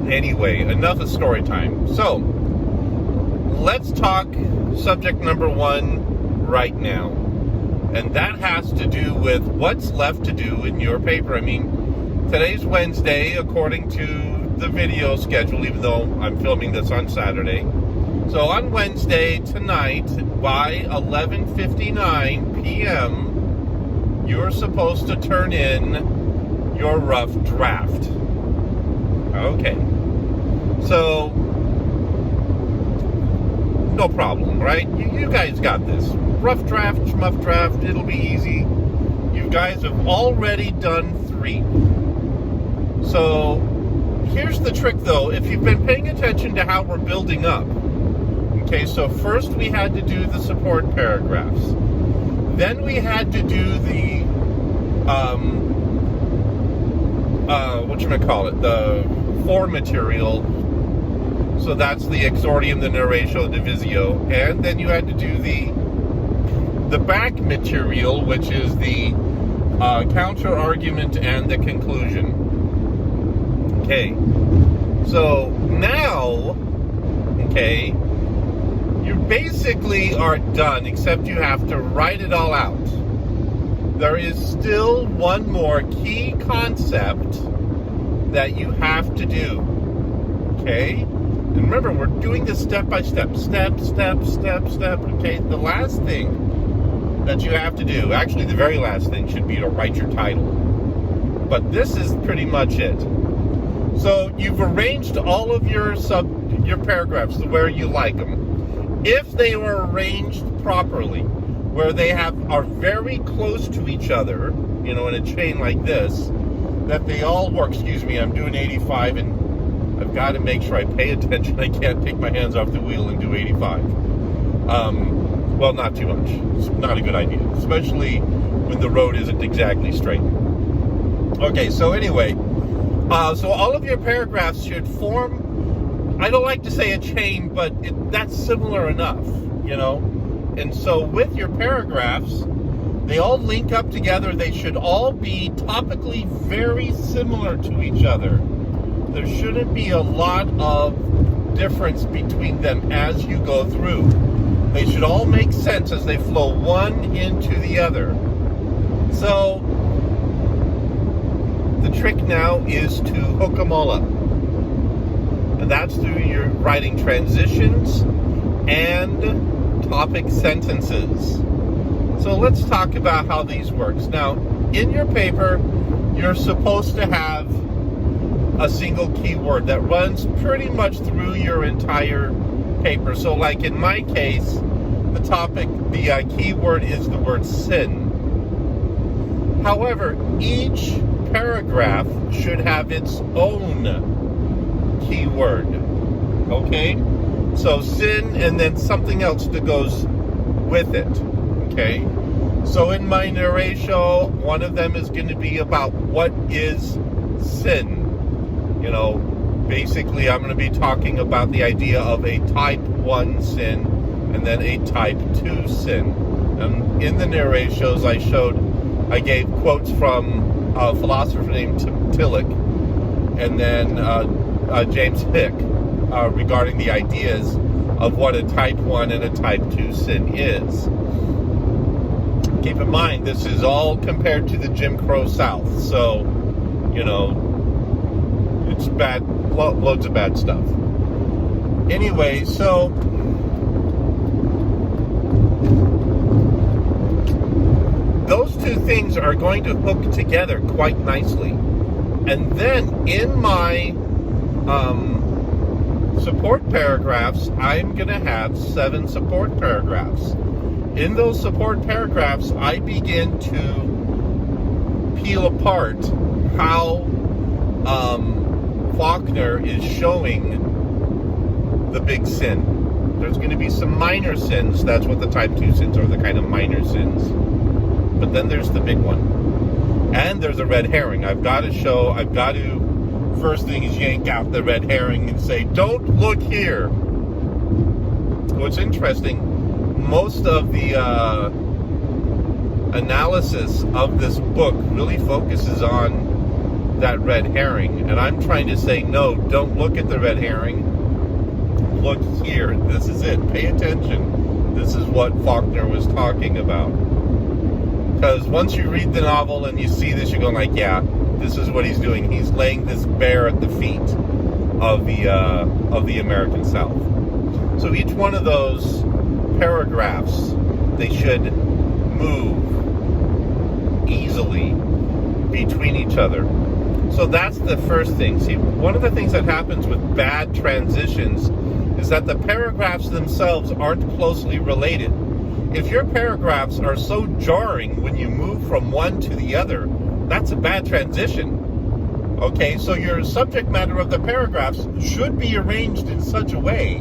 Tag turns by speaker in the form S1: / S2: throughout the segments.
S1: Anyway, enough of story time. So, let's talk subject number one right now. And that has to do with what's left to do in your paper. I mean, today's Wednesday, according to the video schedule, even though I'm filming this on Saturday. So on Wednesday tonight, by 11:59 p.m., you're supposed to turn in your rough draft. Okay. So, no problem, right? You guys got this. Rough draft, schmuff draft, it'll be easy. You guys have already done 3. So, here's the trick though. If you've been paying attention to how we're building up, okay, so first we had to do the support paragraphs. Then we had to do the, the fore material. So that's the exordium, the narratio, the divisio. And then you had to do the back material, which is the counter argument and the conclusion. Okay. So now, okay, you basically are done, except you have to write it all out. There is still one more key concept that you have to do. Okay? And remember, we're doing this step by step. Step. Okay? The last thing that you have to do, actually the very last thing, should be to write your title. But this is pretty much it. So you've arranged all of your paragraphs to where you like them. If they were arranged properly, where they are very close to each other, in a chain like this, that they all work. Excuse me, I'm doing 85 and I've got to make sure I pay attention. I can't take my hands off the wheel and do 85. Well, not too much. It's not a good idea, especially when the road isn't exactly straight. Okay, so anyway, so all of your paragraphs should form, I don't like to say a chain, but that's similar enough, And so with your paragraphs, they all link up together. They should all be topically very similar to each other. There shouldn't be a lot of difference between them as you go through. They should all make sense as they flow one into the other. So, the trick now is to hook them all up. And that's through your writing transitions and topic sentences. So let's talk about how these works. Now, in your paper, you're supposed to have a single keyword that runs pretty much through your entire paper. So like in my case, the keyword is the word sin. However, each paragraph should have its own keyword. Okay? So sin and then something else that goes with it. Okay? So in my narratio, one of them is going to be about what is sin. Basically I'm going to be talking about the idea of a type 1 sin and then a type 2 sin. And in the narratios I gave quotes from a philosopher named Tillich and then James Hick regarding the ideas of what a type 1 and a type 2 sin is. Keep in mind, this is all compared to the Jim Crow South, so, it's bad, loads of bad stuff. Anyway, so those two things are going to hook together quite nicely. And then in my support paragraphs, I'm going to have 7 support paragraphs. In those support paragraphs, I begin to peel apart how Faulkner is showing the big sin. There's going to be some minor sins. That's what the type 2 sins are, the kind of minor sins. But then there's the big one. And there's a red herring. I've got to, first thing is yank out the red herring and say, don't look here. What's interesting, most of the analysis of this book really focuses on that red herring. And I'm trying to say, no, don't look at the red herring. Look here. This is it. Pay attention. This is what Faulkner was talking about. Because once you read the novel and you see this, you're going like, yeah, this is what he's doing. He's laying this bare at the feet of the American South. So each one of those paragraphs, they should move easily between each other. So that's the first thing. See, one of the things that happens with bad transitions is that the paragraphs themselves aren't closely related. If your paragraphs are so jarring when you move from one to the other, that's a bad transition. Okay, so your subject matter of the paragraphs should be arranged in such a way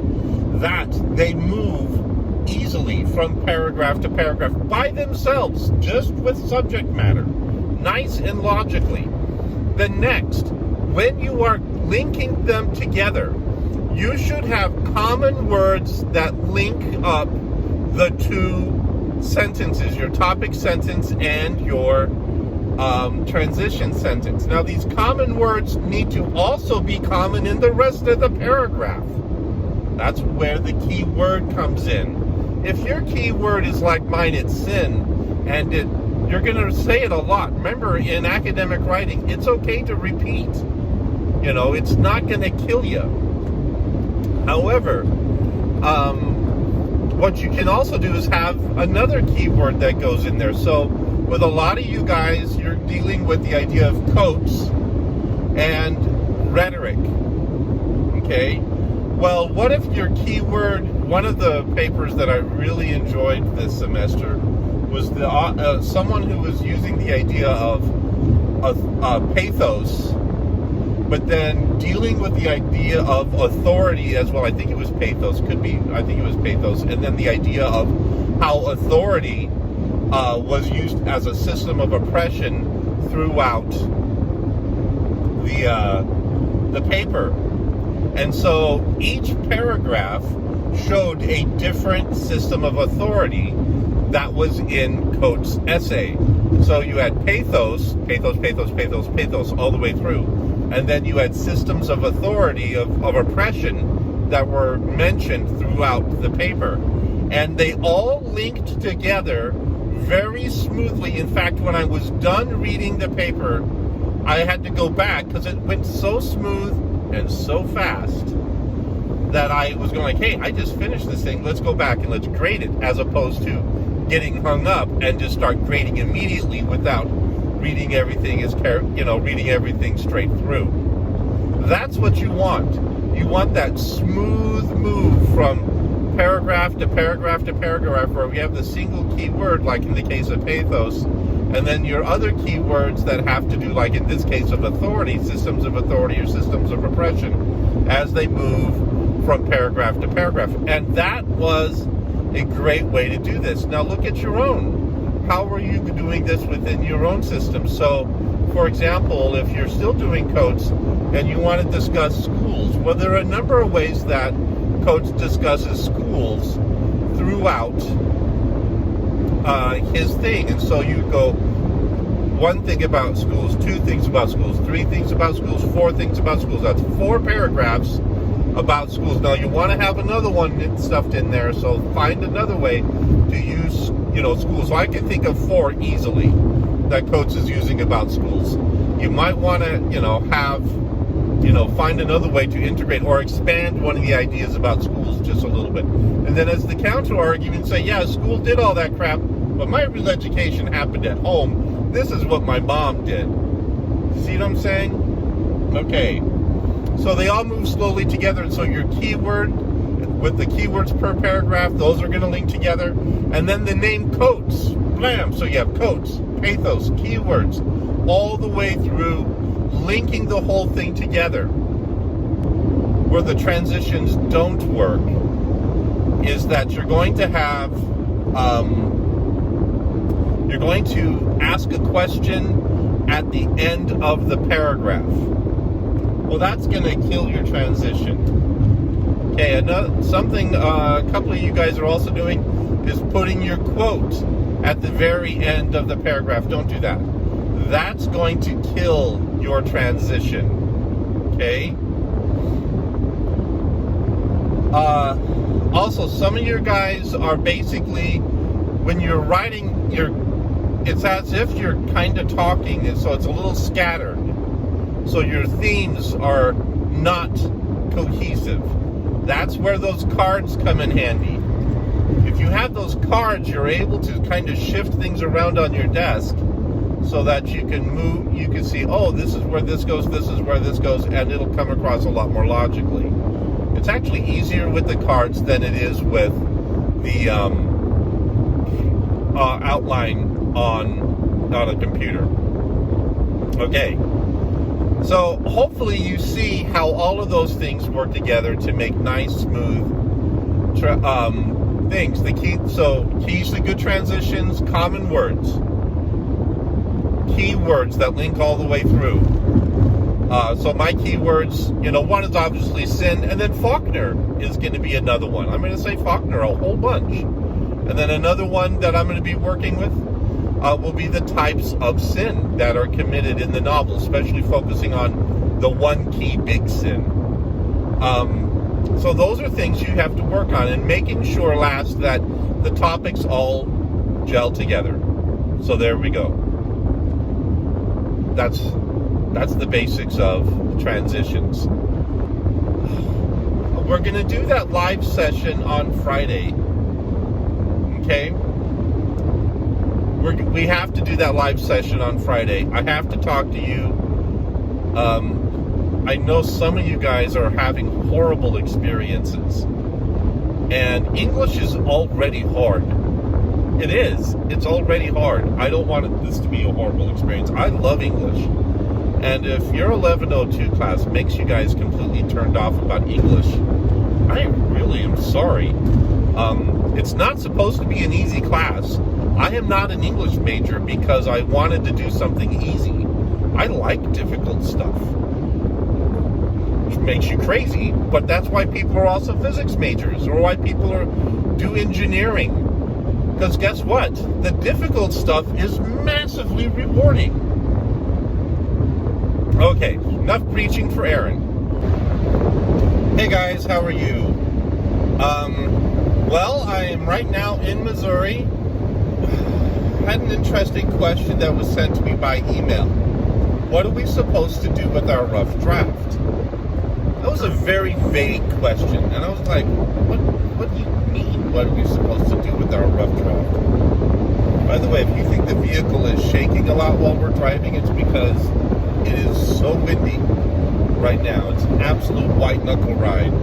S1: that they move easily from paragraph to paragraph by themselves, just with subject matter, nice and logically. Then next, when you are linking them together, you should have common words that link up the two sentences, your topic sentence and your transition sentence. Now, these common words need to also be common in the rest of the paragraph. That's where the key word comes in. If your key word is like mine, it's sin, and you're going to say it a lot. Remember, in academic writing, it's okay to repeat. You know, it's not going to kill you. However, what you can also do is have another keyword that goes in there. So with a lot of you guys, you're dealing with the idea of quotes and rhetoric. Okay? Well, what if your keyword, one of the papers that I really enjoyed this semester was someone who was using the idea of pathos, but then dealing with the idea of authority as well. I think it was pathos, and then the idea of how authority was used as a system of oppression throughout the paper. And so each paragraph showed a different system of authority that was in Coates' essay. So you had pathos all the way through. And then you had systems of authority, of oppression that were mentioned throughout the paper. And they all linked together very smoothly. In fact, when I was done reading the paper, I had to go back because it went so smooth and so fast that I was going like, hey, I just finished this thing. Let's go back and let's grade it, as opposed to getting hung up and just start grading immediately without reading everything reading everything straight through. That's what you want. You want that smooth move from paragraph to paragraph to paragraph, where we have the single key word, like in the case of pathos, and then your other keywords that have to do, like in this case of authority, systems of authority or systems of oppression, as they move from paragraph to paragraph. And that was a great way to do this. Now look at your own. How are you doing this within your own system? So, for example, if you're still doing Coates and you want to discuss schools, well, there are a number of ways that Coates discusses schools throughout his thing. And so you go, one thing about schools, two things about schools, three things about schools, four things about schools. That's 4 paragraphs about schools. Now you want to have another one stuffed in there, so find another way to use, schools. So I can think of 4 easily that Coates is using about schools. You might want to, find another way to integrate or expand one of the ideas about schools just a little bit. And then as the counter argument, say, yeah, school did all that crap, but my real education happened at home. This is what my mom did. See what I'm saying? Okay. So they all move slowly together, and so your keyword with the keywords per paragraph, those are going to link together. And then the name Coates, blam. So you have Coates, pathos, keywords, all the way through, linking the whole thing together. Where the transitions don't work is that you're going to have, you're going to ask a question at the end of the paragraph. Well, that's going to kill your transition. Okay, something a couple of you guys are also doing is putting your quote at the very end of the paragraph. Don't do that. That's going to kill your transition. Okay? Also, some of your guys are basically, when you're writing, it's as if you're kind of talking, and so it's a little scattered. So your themes are not cohesive. That's where those cards come in handy. If you have those cards, you're able to kind of shift things around on your desk so that you can move, you can see, oh, this is where this goes, this is where this goes, and it'll come across a lot more logically. It's actually easier with the cards than it is with the outline on a computer. Okay. So hopefully you see how all of those things work together to make nice, smooth things. The keys to good transitions, common words, keywords that link all the way through. So my keywords, one is obviously sin, and then Faulkner is going to be another one. I'm going to say Faulkner a whole bunch. And then another one that I'm going to be working with will be the types of sin that are committed in the novel, especially focusing on the one key big sin. So those are things you have to work on, and making sure last that the topics all gel together. So there we go. That's the basics of transitions. We're going to do that live session on Friday. Okay? We have to do that live session on Friday. I have to talk to you. I know some of you guys are having horrible experiences. And English is already hard. It is. It's already hard. I don't want this to be a horrible experience. I love English. And if your 1102 class makes you guys completely turned off about English, I really am sorry. It's not supposed to be an easy class. I am not an English major because I wanted to do something easy. I like difficult stuff, which makes you crazy, but that's why people are also physics majors, or why people do engineering. Because guess what? The difficult stuff is massively rewarding. Okay, enough preaching for Aaron. Hey guys, how are you? Well, I am right now in Missouri. I had an interesting question that was sent to me by email. What are we supposed to do with our rough draft? That was a very vague question, and I was like, what do you mean? What are we supposed to do with our rough draft? By the way, if you think the vehicle is shaking a lot while we're driving, it's because it is so windy right now. It's an absolute white knuckle ride.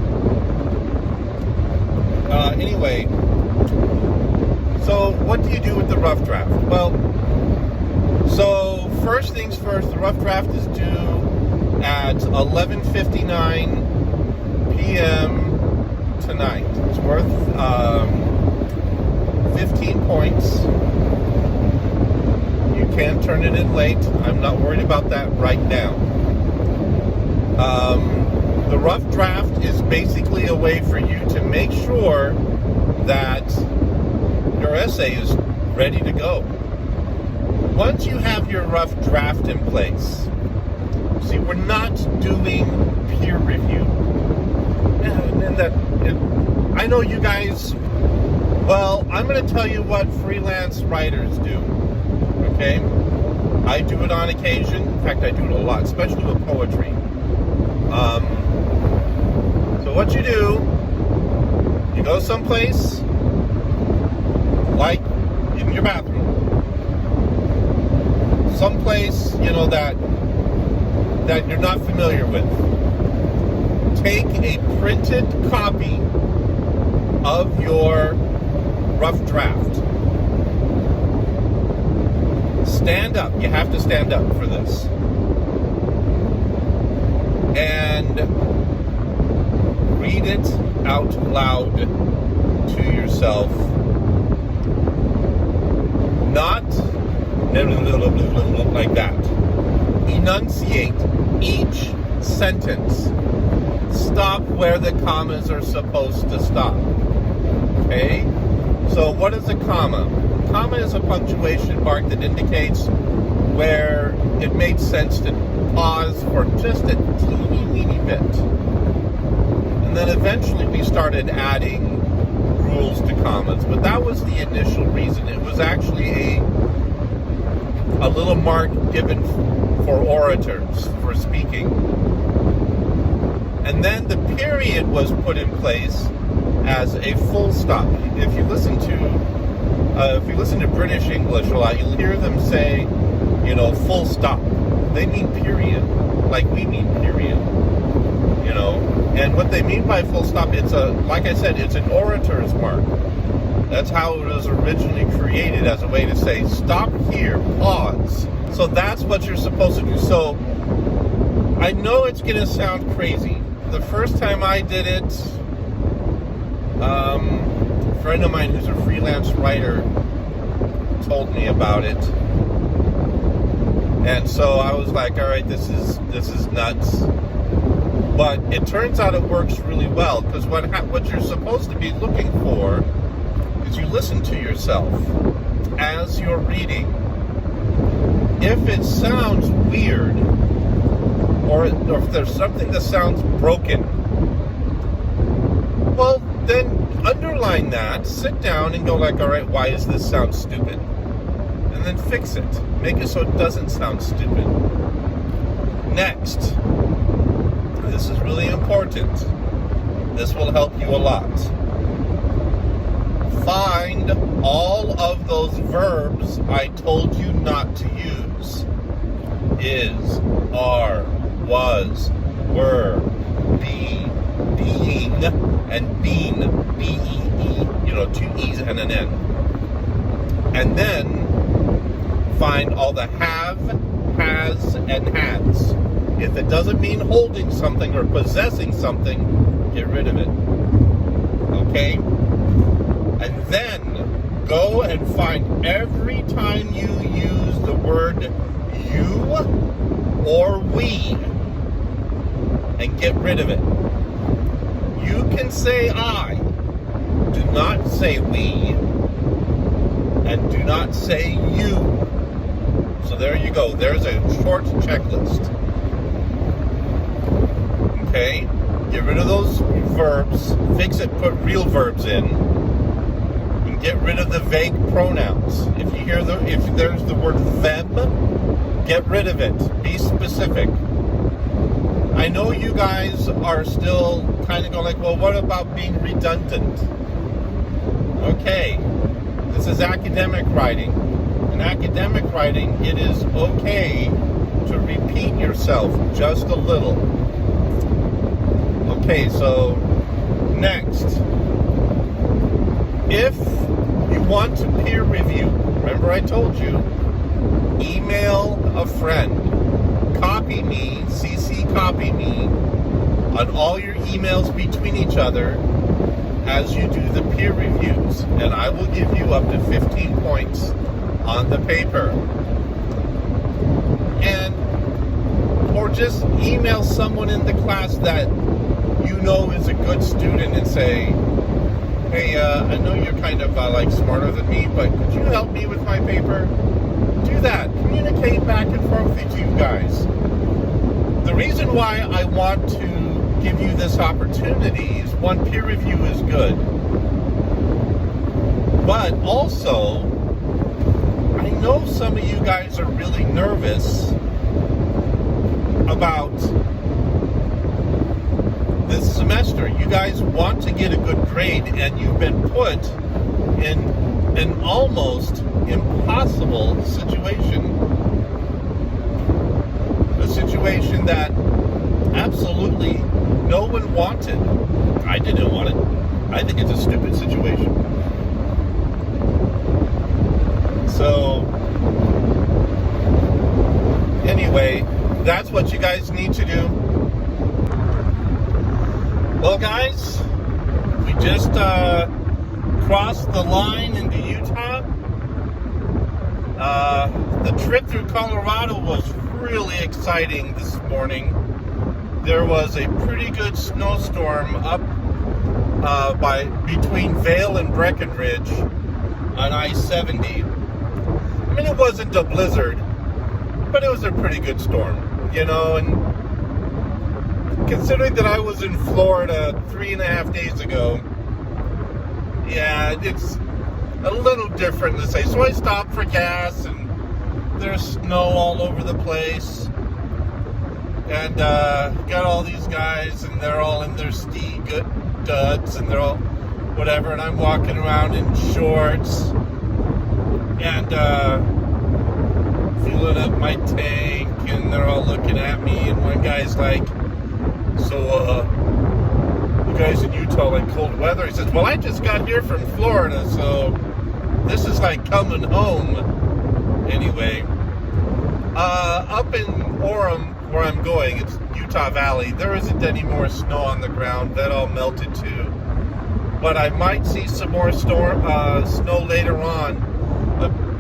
S1: Anyway, so what do you do with the rough draft? Well, so first things first, the rough draft is due at 11:59 p.m. tonight. It's worth 15 points. You can turn it in late. I'm not worried about that right now. The rough draft is basically a way for you to make sure that your essay is ready to go. Once you have your rough draft in place, see, we're not doing peer review. I know you guys, well, I'm going to tell you what freelance writers do, okay? I do it on occasion. In fact, I do it a lot, especially with poetry. So what you do, you go someplace, like in your bathroom, someplace, that you're not familiar with. Take a printed copy of your rough draft. Stand up. You have to stand up for this. And read it out loud to yourself. Not like that. Enunciate each sentence. Stop where the commas are supposed to stop. Okay? So what is a comma? Comma is a punctuation mark that indicates where it made sense to pause for just a teeny bit. And then eventually we started adding rules to comments, but that was the initial reason. It was actually a little mark given for orators, for speaking. And then the period was put in place as a full stop. If you listen to British English a lot, you'll hear them say, full stop. They mean period, like we mean period. And what they mean by full stop, like I said, it's an orator's mark. That's how it was originally created, as a way to say, stop here, pause. So that's what you're supposed to do. So I know it's going to sound crazy. The first time I did it, a friend of mine who's a freelance writer told me about it. And so I was like, all right, this is nuts. But it turns out it works really well, because what you're supposed to be looking for is you listen to yourself as you're reading. If it sounds weird, or if there's something that sounds broken, well, then underline that, sit down and go like, all right, why does this sound stupid? And then fix it. Make it so it doesn't sound stupid. Next. This is really important. This will help you a lot. Find all of those verbs I told you not to use. Is, are, was, were, be, being, and been. B-E-E. 2 E's and an N. And then find all the have, has, and has. If it doesn't mean holding something or possessing something, get rid of it. Okay? And then go and find every time you use the word you or we and get rid of it. You can say I. Do not say we. And do not say you. So there you go. There's a short checklist. Okay, get rid of those verbs, fix it, put real verbs in, and get rid of the vague pronouns. If there's the word them, get rid of it. Be specific. I know you guys are still kind of going like, well, what about being redundant? Okay, this is academic writing. In academic writing, it is okay to repeat yourself just a little. Okay, so next, if you want to peer review, remember I told you, email a friend, copy me, CC copy me on all your emails between each other as you do the peer reviews, and I will give you up to 15 points on the paper. Or just email someone in the class that is a good student and say, hey, I know you're kind of smarter than me, but could you help me with my paper? Do that. Communicate back and forth with you guys. The reason why I want to give you this opportunity is, one, peer review is good. But also, I know some of you guys are really nervous about this semester. You guys want to get a good grade, and you've been put in an almost impossible situation. A situation that absolutely no one wanted. I didn't want it. I think it's a stupid situation. So, anyway, that's what you guys need to do. Well, guys, we just crossed the line into Utah. The trip through Colorado was really exciting this morning. There was a pretty good snowstorm up between Vail and Breckenridge on I-70. I mean, it wasn't a blizzard, but it was a pretty good storm. And considering that I was in Florida 3.5 days ago, yeah, it's a little different to say. So I stopped for gas, and there's snow all over the place. And got all these guys, and they're all in their ski duds, and they're all whatever, and I'm walking around in shorts, and filling up my tank, and they're all looking at me, and one guy's like, so, you guys in Utah like cold weather? He says, well, I just got here from Florida, so this is like coming home. Anyway, up in Orem, where I'm going, it's Utah Valley, there isn't any more snow on the ground. That all melted too. But I might see some more snow later on.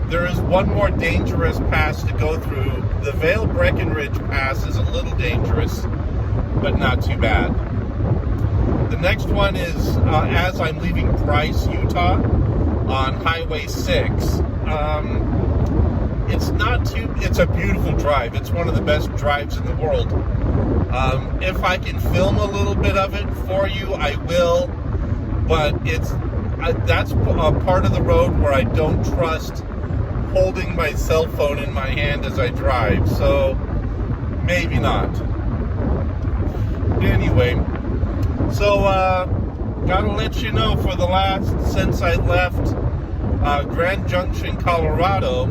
S1: There is one more dangerous pass to go through. The Vail Breckenridge Pass is a little dangerous, but not too bad. The next one is as I'm leaving Bryce, Utah, on Highway 6. It's a beautiful drive. It's one of the best drives in the world. If I can film a little bit of it for you, I will. But that's a part of the road where I don't trust holding my cell phone in my hand as I drive. So maybe not. Anyway, so gotta let you know, since I left Grand Junction, Colorado,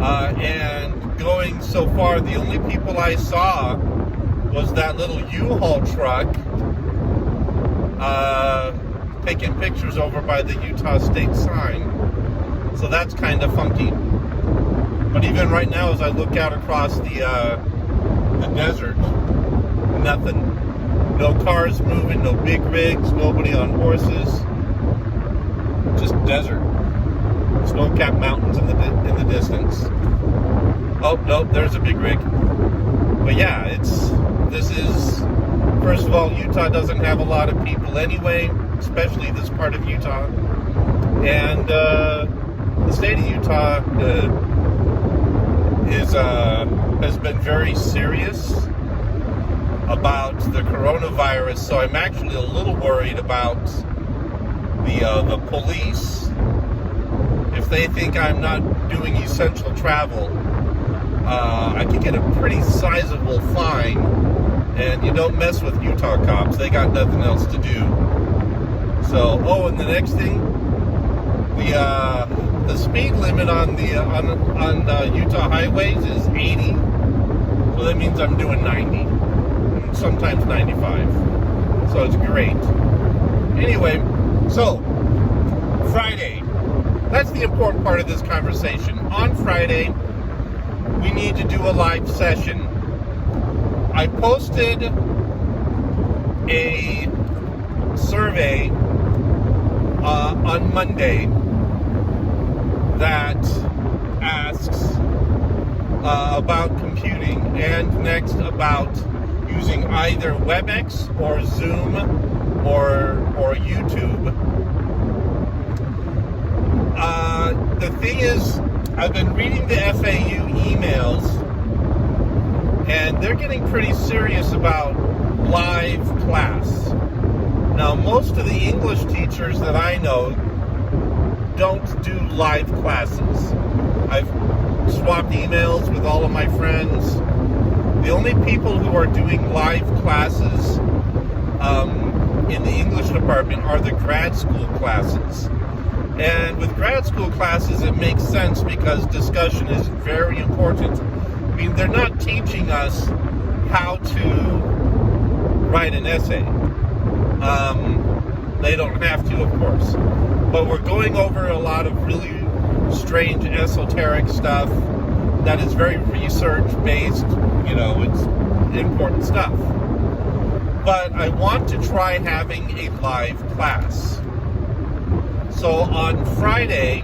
S1: and going so far, the only people I saw was that little U-Haul truck taking pictures over by the Utah State sign. So that's kind of funky. But even right now, as I look out across the desert, nothing. No cars moving, no big rigs, nobody on horses. Just desert. Snow-capped mountains in the distance. Oh, no, there's a big rig. But yeah, first of all, Utah doesn't have a lot of people anyway, especially this part of Utah. And the state of Utah has been very serious about the coronavirus, so I'm actually a little worried about the police. If they think I'm not doing essential travel, I could get a pretty sizable fine, and you don't mess with Utah cops. They got nothing else to do. So, and the next thing, the speed limit on Utah highways is 80, so that means I'm doing 90, sometimes 95. So it's great. Anyway, so Friday. That's the important part of this conversation. On Friday, we need to do a live session. I posted a survey on Monday that asks about computing, and next about using either WebEx or Zoom or YouTube. The thing is, I've been reading the FAU emails, and they're getting pretty serious about live class. Now, most of the English teachers that I know don't do live classes. I've swapped emails with all of my friends. The only people who are doing live classes in the English department are the grad school classes. And with grad school classes, it makes sense because discussion is very important. I mean, they're not teaching us how to write an essay. They don't have to, of course. But we're going over a lot of really strange, esoteric stuff that is very research-based. It's important stuff. But I want to try having a live class. So on Friday,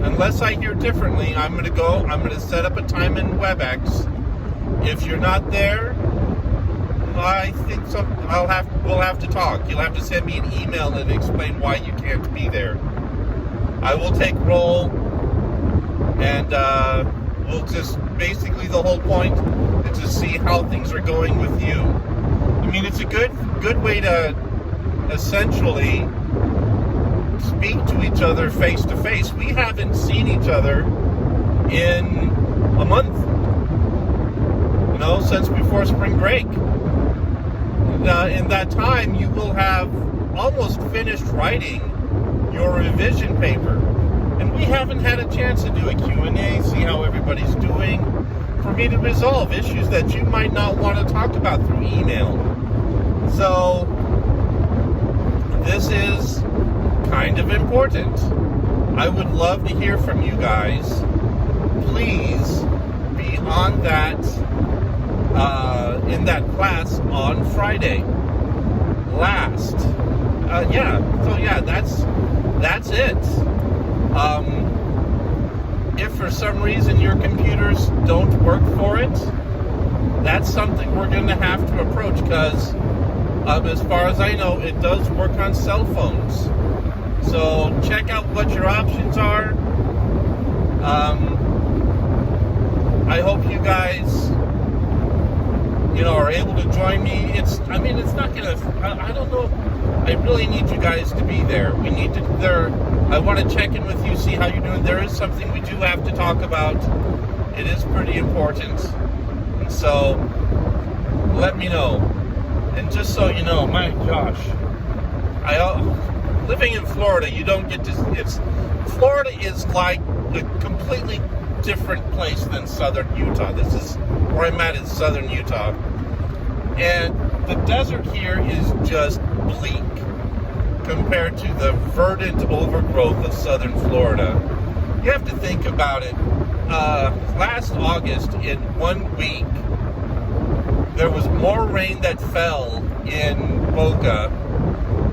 S1: unless I hear differently, I'm going to set up a time in WebEx. If you're not there, I think we'll have to talk. You'll have to send me an email and explain why you can't be there. I will take roll, and We'll just, basically the whole point is to see how things are going with you. I mean, it's a good way to essentially speak to each other face to face. We haven't seen each other in a month, since before spring break. In that time, you will have almost finished writing your revision paper. And we haven't had a chance to do a Q&A, see how everybody's doing, for me to resolve issues that you might not want to talk about through email. So, this is kind of important. I would love to hear from you guys. Please be on that, in that class on Friday. That's it. If for some reason your computers don't work for it, that's something we're going to have to approach, because as far as I know, it does work on cell phones. So check out what your options are. I hope you guys, are able to join me. It's not gonna, I don't know. I really need you guys to be there. I want to check in with you, see how you're doing. There is something we do have to talk about. It is pretty important. And so, let me know. And just so you know, my gosh, living in Florida, you don't get to, Florida is like a completely different place than southern Utah. This is where I'm at, in southern Utah. And the desert here is just bleak compared to the verdant overgrowth of southern Florida. You have to think about it. Last August, in 1 week, there was more rain that fell in Boca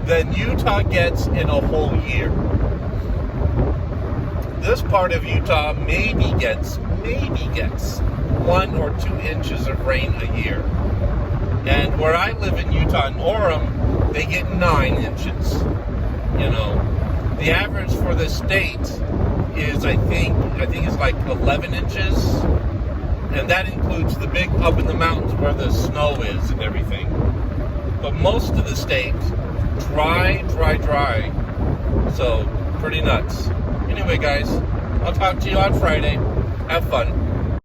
S1: than Utah gets in a whole year. This part of Utah maybe gets 1 or 2 inches of rain a year. And where I live in Utah, in Orem, they get 9 inches. The average for the state is, I think it's like 11 inches. And that includes the big up in the mountains where the snow is and everything. But most of the state, dry. So, pretty nuts. Anyway, guys, I'll talk to you on Friday. Have fun.